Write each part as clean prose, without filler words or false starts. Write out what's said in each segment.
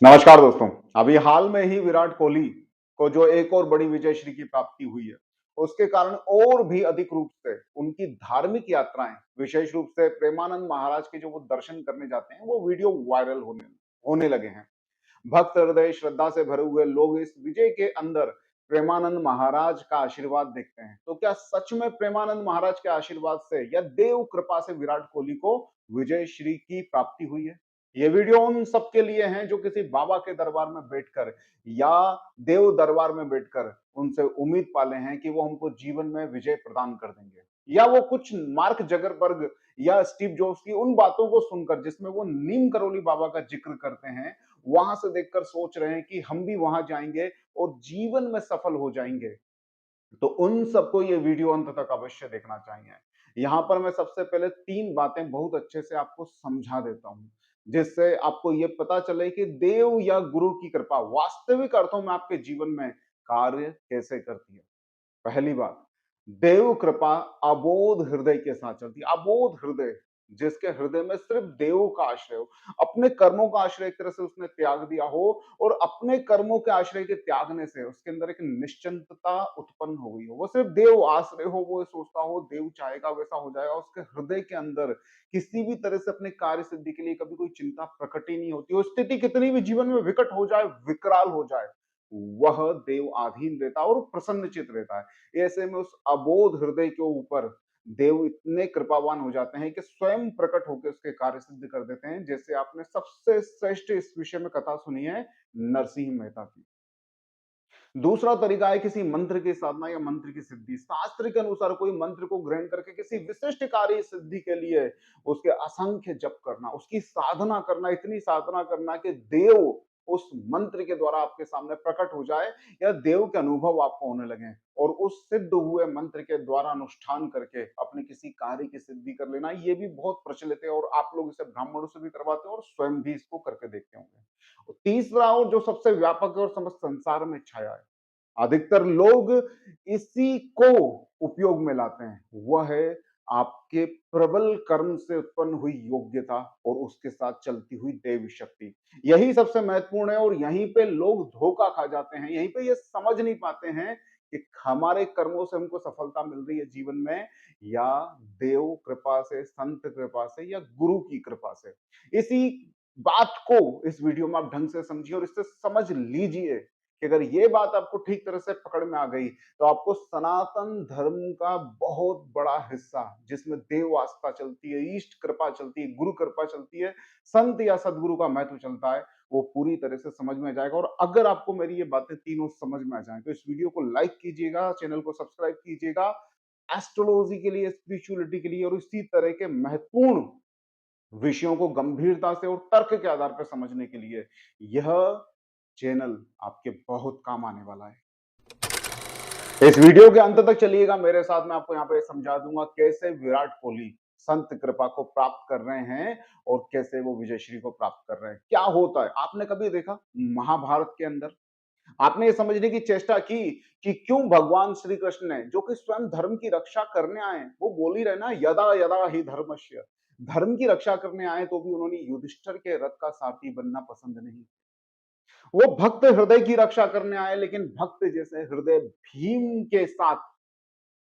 नमस्कार दोस्तों। अभी हाल में ही विराट कोहली को जो एक और बड़ी विजयश्री की प्राप्ति हुई है, उसके कारण और भी अधिक रूप से उनकी धार्मिक यात्राएं, विशेष रूप से प्रेमानंद महाराज के जो वो दर्शन करने जाते हैं, वो वीडियो वायरल होने होने लगे हैं। भक्त हृदय श्रद्धा से भरे हुए लोग इस विजय के अंदर प्रेमानंद महाराज का आशीर्वाद देखते हैं। तो क्या सच में प्रेमानंद महाराज के आशीर्वाद से या देव कृपा से विराट कोहली को विजय श्री की प्राप्ति हुई है? ये वीडियो उन सबके लिए है जो किसी बाबा के दरबार में बैठकर या देव दरबार में बैठकर उनसे उम्मीद पाले हैं कि वो हमको जीवन में विजय प्रदान कर देंगे, या वो कुछ मार्क जगरबर्ग या स्टीव जॉब्स की उन बातों को सुनकर जिसमें वो नीम करोली बाबा का जिक्र करते हैं, वहां से देखकर सोच रहे हैं कि हम भी वहां जाएंगे और जीवन में सफल हो जाएंगे। तो उन सबको ये वीडियो अंत तक अवश्य देखना चाहिए। यहां पर मैं सबसे पहले तीन बातें बहुत अच्छे से आपको समझा देता हूं, जिससे आपको ये पता चले कि देव या गुरु की कृपा वास्तविक अर्थों में आपके जीवन में कार्य कैसे करती है। पहली बात, देव कृपा अबोध हृदय के साथ चलती है। अबोध हृदय, जिसके हृदय में सिर्फ देव का आश्रय हो, अपने कर्मों का आश्रय एक तरह से उसने त्याग दिया हो, और अपने कर्मों के आश्रय के त्यागने से उसके अंदर एक निश्चिंतता उत्पन्न हो गई हो, वो सिर्फ देव आश्रय हो, वो सोचता हो देव चाहेगा वैसा हो जाएगा, उसके हृदय के अंदर किसी भी तरह से अपने कार्य सिद्धि के लिए कभी कोई चिंता प्रकट ही नहीं होती। वो स्थिति कितनी भी जीवन में विकट हो जाए, विकराल हो जाए, वह देव आधीन रहता है और प्रसन्नचित रहता है। ऐसे में उस अबोध हृदय के ऊपर देव इतने कृपावान हो जाते हैं कि स्वयं प्रकट होकर उसके कार्य सिद्ध कर देते हैं। जैसे आपने सबसे श्रेष्ठ इस विषय में कथा सुनी है नरसिंह मेहता की। दूसरा तरीका है किसी मंत्र की साधना या मंत्र की सिद्धि। शास्त्र के अनुसार कोई मंत्र को ग्रहण करके किसी विशिष्ट कार्य सिद्धि के लिए उसके असंख्य जप करना, उसकी साधना करना, इतनी साधना करना कि देव उस मंत्र के द्वारा आपके सामने प्रकट हो जाए या देव के अनुभव आपको होने लगे, और उस सिद्ध हुए मंत्र के द्वारा अनुष्ठान करके अपने किसी कार्य की सिद्धि कर लेना, ये भी बहुत प्रचलित है और आप लोग इसे ब्राह्मणों से भी करवाते हो और स्वयं भी इसको करके देखते होंगे। और तीसरा और जो सबसे व्यापक है और समस्त संसार में छाया है, अधिकतर लोग इसी को उपयोग में लाते हैं, वह है आपके प्रबल कर्म से उत्पन्न हुई योग्यता और उसके साथ चलती हुई देवी शक्ति। यही सबसे महत्वपूर्ण है और यहीं पे लोग धोखा खा जाते हैं। यहीं पे ये समझ नहीं पाते हैं कि हमारे कर्मों से हमको सफलता मिल रही है जीवन में, या देव कृपा से, संत कृपा से, या गुरु की कृपा से। इसी बात को इस वीडियो में आप ढंग से समझिए और इससे समझ लीजिए कि अगर ये बात आपको ठीक तरह से पकड़ में आ गई, तो आपको सनातन धर्म का बहुत बड़ा हिस्सा, जिसमें देव आस्था चलती है, ईष्ट कृपा चलती है, गुरु कृपा चलती है, संत या सदगुरु का महत्व चलता है, वो पूरी तरह से समझ में आ जाएगा। और अगर आपको मेरी ये बातें तीनों समझ में आ जाएं, तो इस वीडियो को लाइक कीजिएगा, चैनल को सब्सक्राइब कीजिएगा। एस्ट्रोलॉजी के लिए, स्पिरिचुअलिटी के लिए और इसी तरह के महत्वपूर्ण विषयों को गंभीरता से और तर्क के आधार पर समझने के लिए यह चैनल आपके बहुत काम आने वाला है। इस वीडियो के अंत तक चलिएगा मेरे साथ। मैं आपको यहाँ पे समझा दूंगा कैसे विराट कोहली संत कृपा को प्राप्त कर रहे हैं और कैसे वो विजयश्री को प्राप्त कर रहे हैं। क्या होता है, आपने कभी देखा महाभारत के अंदर? आपने ये समझने की चेष्टा की कि क्यों भगवान श्री कृष्ण ने, जो कि स्वयं धर्म की रक्षा करने आए, वो बोल ही रहे ना, यदा यदा ही धर्मस्य, धर्म की रक्षा करने आए, तो भी उन्होंने युधिष्ठिर के रथ का सारथी बनना पसंद नहीं। वो भक्त हृदय की रक्षा करने आए, लेकिन भक्त जैसे हृदय भीम के साथ,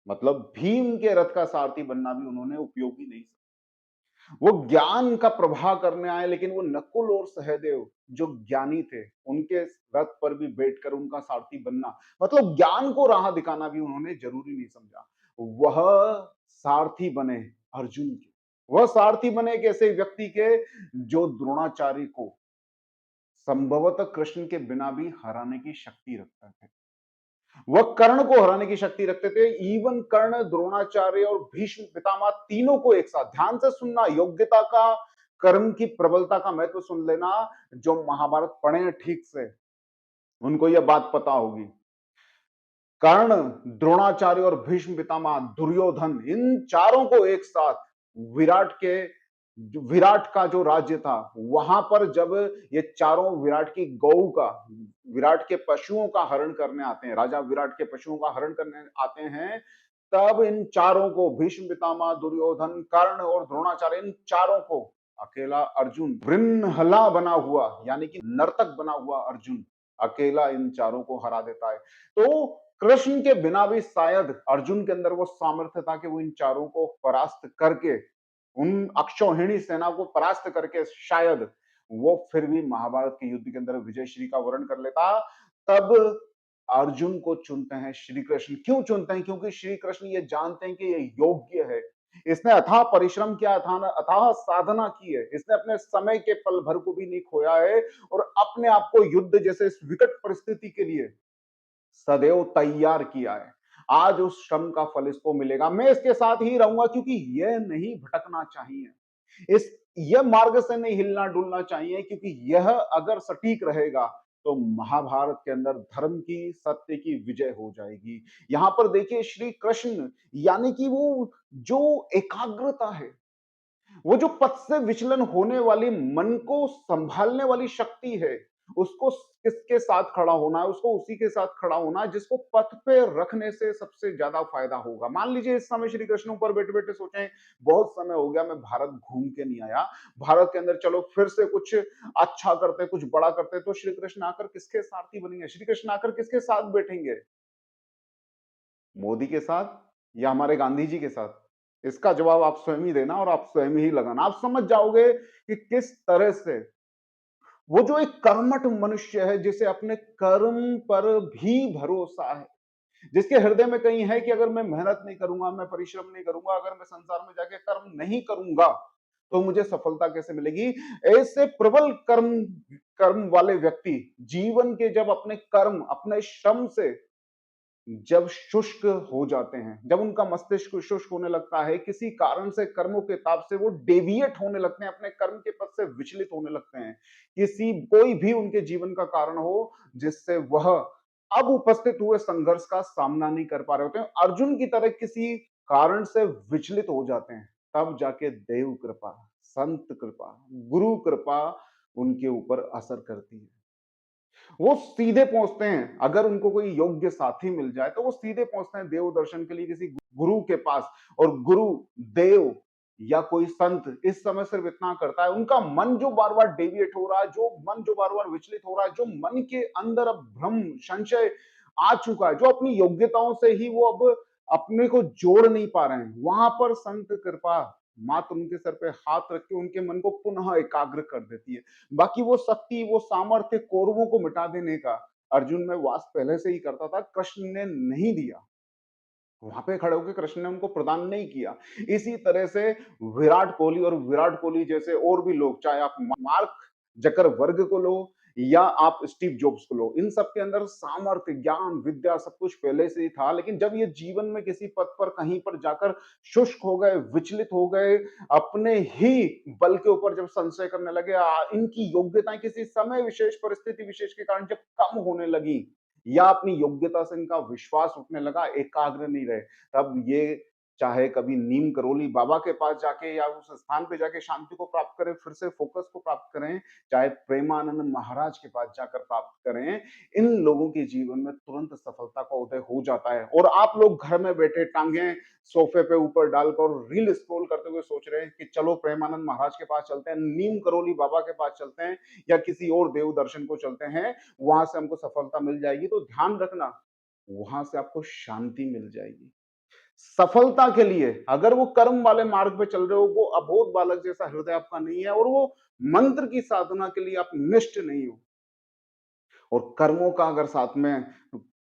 मतलब भीम के रथ का सारथी बनना भी उन्होंने उपयोगी नहीं समझा। वो ज्ञान का प्रवाह करने आए, लेकिन वो नकुल और सहदेव जो ज्ञानी थे, उनके रथ पर भी बैठकर उनका सारथी बनना, मतलब ज्ञान को राह दिखाना भी उन्होंने जरूरी नहीं समझा। वह सारथी बने अर्जुन के। वह सारथी बने एक ऐसे व्यक्ति के जो द्रोणाचार्य को संभवतः कृष्ण के बिना भी हराने की शक्ति रखता है। वह कर्ण को हराने की शक्ति रखते थे। इवन कर्ण, द्रोणाचार्य और भीष्म पितामह तीनों को एक साथ, ध्यान से सुनना, योग्यता का, कर्म की प्रबलता का महत्व सुन लेना। जो महाभारत पढ़े हैं ठीक से, उनको यह बात पता होगी। कर्ण, द्रोणाचार्य और भीष्म पितामह, दुर्योधन, इन चारों को एक साथ विराट के, विराट का जो राज्य था वहां पर जब ये चारों विराट की गौ का, विराट के पशुओं का हरण करने आते हैं, राजा विराट के पशुओं का हरण करने आते हैं, तब इन चारों को, भीष्म पितामह, दुर्योधन, कर्ण और द्रोणाचार्य, इन चारों को अकेला अर्जुन, वृन्हला बना हुआ यानी कि नर्तक बना हुआ अर्जुन अकेला इन चारों को हरा देता है। तो कृष्ण के बिना भी शायद अर्जुन के अंदर वो सामर्थ्य था कि वो इन चारों को परास्त करके, उन अक्षौहिणी सेना को परास्त करके शायद वो फिर भी महाभारत के युद्ध के अंदर विजयश्री का वर्ण कर लेता। तब अर्जुन को चुनते हैं श्री कृष्ण। क्यों चुनते हैं? क्योंकि श्री कृष्ण ये जानते हैं कि ये योग्य है। इसने अथाह परिश्रम किया, अथाह साधना की है। इसने अपने समय के पल भर को भी नहीं खोया है और अपने आप को युद्ध जैसे इस विकट परिस्थिति के लिए सदैव तैयार किया है। आज उस श्रम का फल इसको मिलेगा। मैं इसके साथ ही रहूंगा क्योंकि यह नहीं भटकना चाहिए। इस यह मार्ग से नहीं हिलना डुलना चाहिए क्योंकि यह अगर सटीक रहेगा तो महाभारत के अंदर धर्म की, सत्य की विजय हो जाएगी। यहां पर देखिए श्री कृष्ण यानी कि वो जो एकाग्रता है, वो जो पथ से विचलन होने वाली, मन को संभालने वाली शक्ति है, उसको किसके साथ खड़ा होना है? उसको उसी के साथ खड़ा होना है जिसको पथ पे रखने से सबसे ज्यादा फायदा होगा। मान लीजिए इस समय श्री कृष्ण ऊपर बैठे बैठे सोचें बहुत समय हो गया मैं भारत घूम के नहीं आया, भारत के अंदर चलो फिर से कुछ अच्छा करते, कुछ बड़ा करते, तो श्री कृष्ण आकर किसके सारथी बनेंगे? श्री कृष्ण आकर किसके साथ बैठेंगे? मोदी के साथ या हमारे गांधी जी के साथ? इसका जवाब आप स्वयं ही देना और आप स्वयं ही लगाना। आप समझ जाओगे कि किस तरह से वो जो एक कर्मठ मनुष्य है, जिसे अपने कर्म पर भी भरोसा है, जिसके हृदय में कहीं है कि अगर मैं मेहनत नहीं करूंगा, मैं परिश्रम नहीं करूंगा, अगर मैं संसार में जाके कर्म नहीं करूंगा, तो मुझे सफलता कैसे मिलेगी? ऐसे प्रबल कर्म कर्म वाले व्यक्ति जीवन के जब अपने कर्म, अपने श्रम से जब शुष्क हो जाते हैं, जब उनका मस्तिष्क शुष्क होने लगता है, किसी कारण से कर्मों के ताप से वो डेविएट होने लगते हैं, अपने कर्म के पथ से विचलित होने लगते हैं, किसी कोई भी उनके जीवन का कारण हो जिससे वह अब उपस्थित हुए संघर्ष का सामना नहीं कर पा रहे होते हैं, अर्जुन की तरह किसी कारण से विचलित हो जाते हैं, तब जाके देव कृपा, संत कृपा, गुरु कृपा उनके ऊपर असर करती है। वो सीधे पहुंचते हैं, अगर उनको कोई योग्य साथी मिल जाए तो वो सीधे पहुंचते हैं देव दर्शन के लिए किसी गुरु के पास। और गुरु, देव या कोई संत इस समय सिर्फ इतना करता है, उनका मन जो बार बार डेविएट हो रहा है, जो मन जो बार बार विचलित हो रहा है, जो मन के अंदर अब भ्रम संशय आ चुका है, जो अपनी योग्यताओं से ही वो अब अपने को जोड़ नहीं पा रहे हैं, वहां पर संत कृपा मात्र उनके सर पे हाथ रख के उनके मन को पुनः एकाग्र कर देती है। बाकी वो शक्ति, वो सामर्थ्य कौरवों को मिटा देने का अर्जुन में वास पहले से ही करता था, कृष्ण ने नहीं दिया। वहां पे खड़े होकर कृष्ण ने उनको प्रदान नहीं किया। इसी तरह से विराट कोहली और विराट कोहली जैसे और भी लोग, चाहे आप मार्क जकरबर्ग को लो या आप स्टीव जॉब्स को लो, इन सब के अंदर सामर्थ्य, ज्ञान, विद्या सब कुछ पहले से ही था, लेकिन जब ये जीवन में किसी पद पर कहीं पर जाकर शुष्क हो गए, विचलित हो गए, अपने ही बल के ऊपर जब संशय करने लगे, इनकी योग्यताएं किसी समय विशेष, परिस्थिति विशेष के कारण जब कम होने लगी या अपनी योग्यता से इनका विश्वास उठने लगा, एकाग्र नहीं रहे, तब ये चाहे कभी नीम करोली बाबा के पास जाके या उस स्थान पे जाके शांति को प्राप्त करें, फिर से फोकस को प्राप्त करें, चाहे प्रेमानंद महाराज के पास जाकर प्राप्त करें, इन लोगों के जीवन में तुरंत सफलता का उदय हो जाता है। और आप लोग घर में बैठे टांगे सोफे पे ऊपर डालकर रील स्क्रॉल करते हुए सोच रहे हैं कि चलो प्रेमानंद महाराज के पास चलते हैं, नीम करोली बाबा के पास चलते हैं या किसी और देव दर्शन को चलते हैं, वहां से हमको सफलता मिल जाएगी। तो ध्यान रखना, वहां से आपको शांति मिल जाएगी। सफलता के लिए अगर वो कर्म वाले मार्ग पे चल रहे हो, वो अबोध बालक जैसा हृदय आपका नहीं है और वो मंत्र की साधना के लिए आप निष्ठ नहीं हो, और कर्मों का अगर साथ में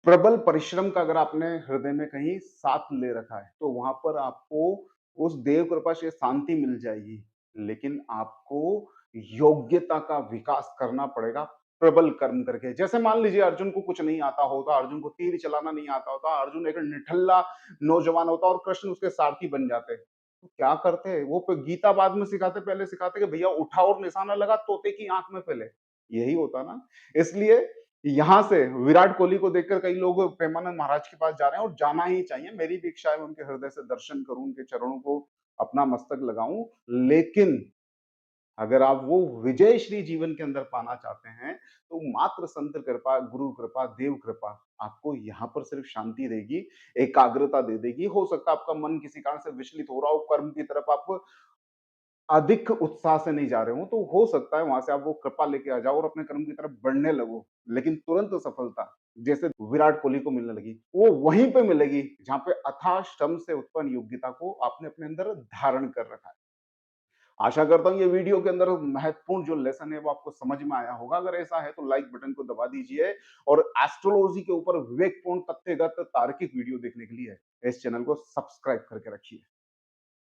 प्रबल परिश्रम का अगर आपने हृदय में कहीं साथ ले रखा है, तो वहां पर आपको उस देव कृपा से शांति मिल जाएगी। लेकिन आपको योग्यता का विकास करना पड़ेगा प्रबल कर्म करके। जैसे मान लीजिए अर्जुन को कुछ नहीं आता होता, अर्जुन को तीर चलाना नहीं आता होता, अर्जुन एक निठल्ला नौजवान होता और कृष्ण उसके सारथी बन जाते, तो क्या करते? वो गीता बाद में सिखाते, पहले सिखाते कि भैया उठा और निशाना लगा तोते की आंख में पहले। यही होता ना। इसलिए यहां से विराट कोहली को देखकर कई लोग प्रेमानंद महाराज के पास जा रहे हैं और जाना ही चाहिए। मेरी भी इच्छा है उनके हृदय से दर्शन करूं, उनके चरणों को अपना मस्तक लगाऊं। लेकिन अगर आप वो विजय श्री जीवन के अंदर पाना चाहते हैं, तो मात्र संत कृपा, गुरु कृपा, देव कृपा आपको यहाँ पर सिर्फ शांति देगी, एकाग्रता दे देगी। हो सकता है आपका मन किसी कारण से विचलित हो रहा हो, कर्म की तरफ आप अधिक उत्साह से नहीं जा रहे हो, तो हो सकता है वहाँ से आप वो कृपा लेके आ जाओ और अपने कर्म की तरफ बढ़ने लगो। लेकिन तुरंत सफलता जैसे विराट कोहली को मिलने लगी, वो वहीं पे मिलेगी जहाँ पे अथाह श्रम से उत्पन्न योग्यता को आपने अपने अंदर धारण कर रखा है। आशा करता हूँ ये वीडियो के अंदर महत्वपूर्ण जो लेसन है वो आपको समझ में आया होगा। अगर ऐसा है तो लाइक बटन को दबा दीजिए और एस्ट्रोलॉजी के ऊपर विवेकपूर्ण तथ्यगत तार्किक वीडियो देखने के लिए इस चैनल को सब्सक्राइब करके रखिए।